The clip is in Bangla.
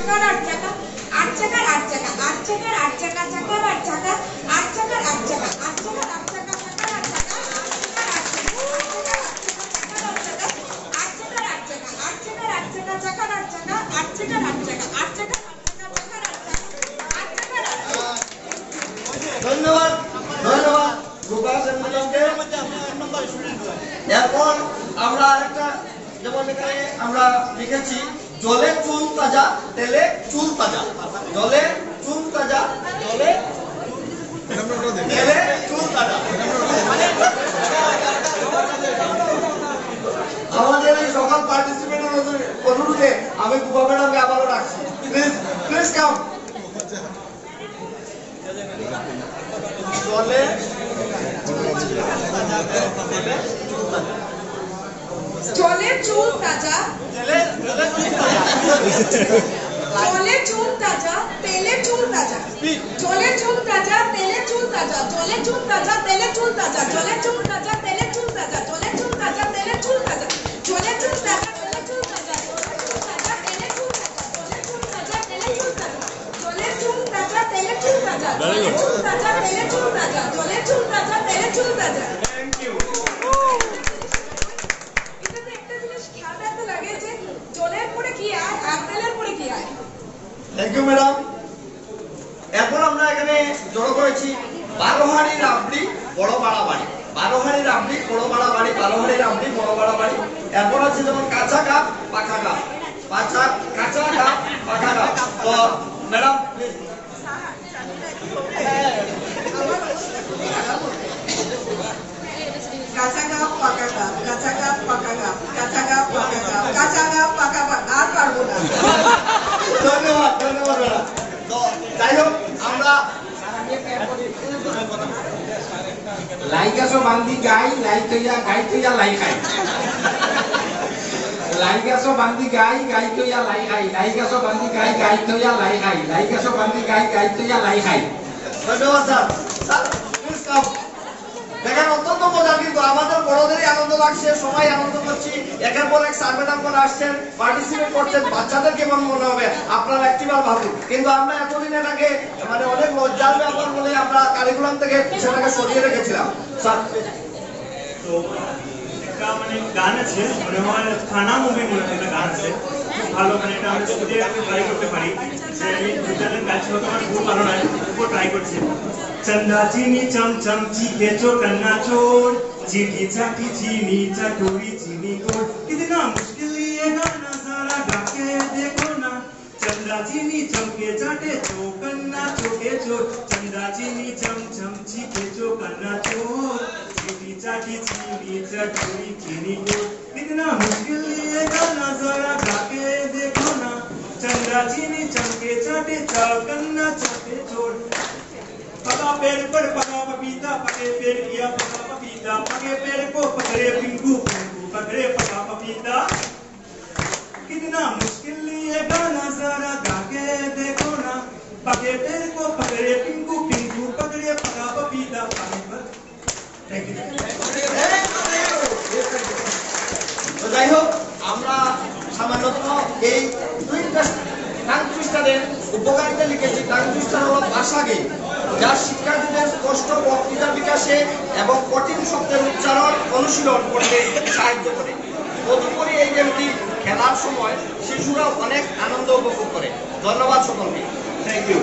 চাকার 8 চাকা 8 চাকার 8 চাকা 8 চাকার 8 চাকা চাকার 8 চাকা 8 চাকার 8 চাকা 8 চাকার 8 চাকা চাকার 8 চাকা 8 চাকার 8 চাকা 8 চাকার 8 চাকা চাকার 8 চাকা 8 চাকার 8 চাকা 8 চাকার 8 চাকা 8 চাকার 8 চাকা চাকার 8 চাকা 8 চাকার 8 চাকা চাকার 8 চাকা। ধন্যবাদ ধন্যবাদ রূপায়ণ ম্যাডামকে। এখন আমরা আরেকটা যেমন এখানে আমরা লিখেছি জলে চুল তাজা তেলে চুল তাজা, জলে চুল তাজা তেলে চুল তাজা। আমাদের এই সকল পার্টিসিপেন্টের অনুরোধে আমি গুপা ম্যাডামকে আবারও রাখছি, প্লিজ প্লিজ কাম। জলে জলে চুল তাজা জলে চুল তাজা তেলে চুল তাজা, জলে চুল তাজা তেলে চুল তাজা, জলে চুল তাজা তেলে চুল তাজা, জলে চুল তাজা তেলে চুল তাজা, জলে চুল তাজা তেলে চুল তাজা, জলে চুল তাজা তেলে চুল তাজা, জলে চুল তাজা তেলে চুল তাজা, জলে চুল তাজা তেলে চুল তাজা, জলে চুল তাজা তেলে চুল তাজা। Thank you. এটাতে একটা জিনিস খেয়াল রাখতে লাগে যে জলের পরে কি আয় আর তেলের পরে কি আয়। Thank you madam. এখন আমরা এখানে জড়ো করেছি 12 হাঁড়ি রাবড়ি বড় বাড়া বাড়ি, 12 হাঁড়ি রাবড়ি বড় বাড়া বাড়ি, 12 হাঁড়ি রাবড়ি বড় বাড়া বাড়ি। এরপর আছে যেমন কাঁচা কাপ পাকা কাপ, কাঁচা কাপ পাকা কাপ। তো ম্যাডাম প্লিজ। কাঁচা কাপ পাকা কাপ, কাঁচা কাপ পাকা কাপ, কাঁচা কাপ পাকা কাপ, কাঁচা কাপ পাকা কাপ। আর পারবো না। ধন্যবাদ ধন্যবাদ ম্যাডাম। তো যাই হোক আমরা লাইগাছো বান্ধি গাই লাই তৈয়া গাই তৈয়া লাই খাই, লাইগাছো বান্ধি গাই গাই তৈয়া লাই খাই, লাইগাছো বান্ধি গাই গাই তৈয়া লাই খাই, লাইগাছো বান্ধি গাই গাই তৈয়া লাই খাই। ধন্যবাদ স্যার। Sir please come. দেখেন অত্যন্ত মজা, কিন্তু আমাদের বড়দেরই আনন্দ লাগছে, সবাই আনন্দ করছি। একের পর এক স্যার ম্যাডাম করে আসছেন, পার্টিসিপেট করছেন, বাচ্চাদের কেমন মনে হবে আপনারা একটিবার ভাবুন। কিন্তু আমরা এতদিন এটাকে মানে অনেক লজ্জার ব্যাপার বলে আমরা কারিকুলাম থেকে সেটাকে সরিয়ে রেখেছিলাম। স্যার তো একটা মানে গান আছে, মনে হয় থানা মুভি মনে হয় একটা গান আছে, খুব ভালো। মানে এটা আমরা স্টুডিও ট্রাই করতে পারি। যে আমি দুজনের গান ছিল, তোমার খুব ভালো নয়, খুব ট্রাই করছি। चंदा चीनी चम चम चीखे चो कन्ना चोर, चीटी चाटी चीनी चटोरी चीनी गोर। कितना मुश्किल ये गाना जरा गा के देखो ना। चंदा चीनी चमके चाटे चो कन्ना चोके चोर, चंदा चीनी चम चम चीखे चो कन्ना चोर, चीटी चाटी चीनी चटोरी चीनी गोर। कितना मुश्किल ये गाना जरा गा के देखो ना। चंदा चीनी चमके चाटे चो कन्ना चोके चोर। पका पेड़ पर पका पपीता, पके पेड़ किया पका पपीता, पके पेड़ को पकड़े पिंकू, पिंकू पकड़े पका पपीता। कितना मुश्किल ये गाना जरा गा के देखो ना। पके पेड़ को पकड़े पिंकू, पिंकू पकड़े पका पपीता। Thank you. তো যাই হোক আমরা সামান্যতম এই দুইটা টাং টুইস্টারের উপকারিতা লিখেছি। টাং টুইস্টার হলো ভাষা গেম, যা শিক্ষার্থীদের স্পষ্ট বক্তৃতা বিকাশে এবং কঠিন শব্দের উচ্চারণ অনুশীলন করতে সাহায্য করে। তদুপরি এই গেমটি খেলার সময় শিশুরা অনেক আনন্দ উপভোগ করে। ধন্যবাদ সকলকে। Thank you.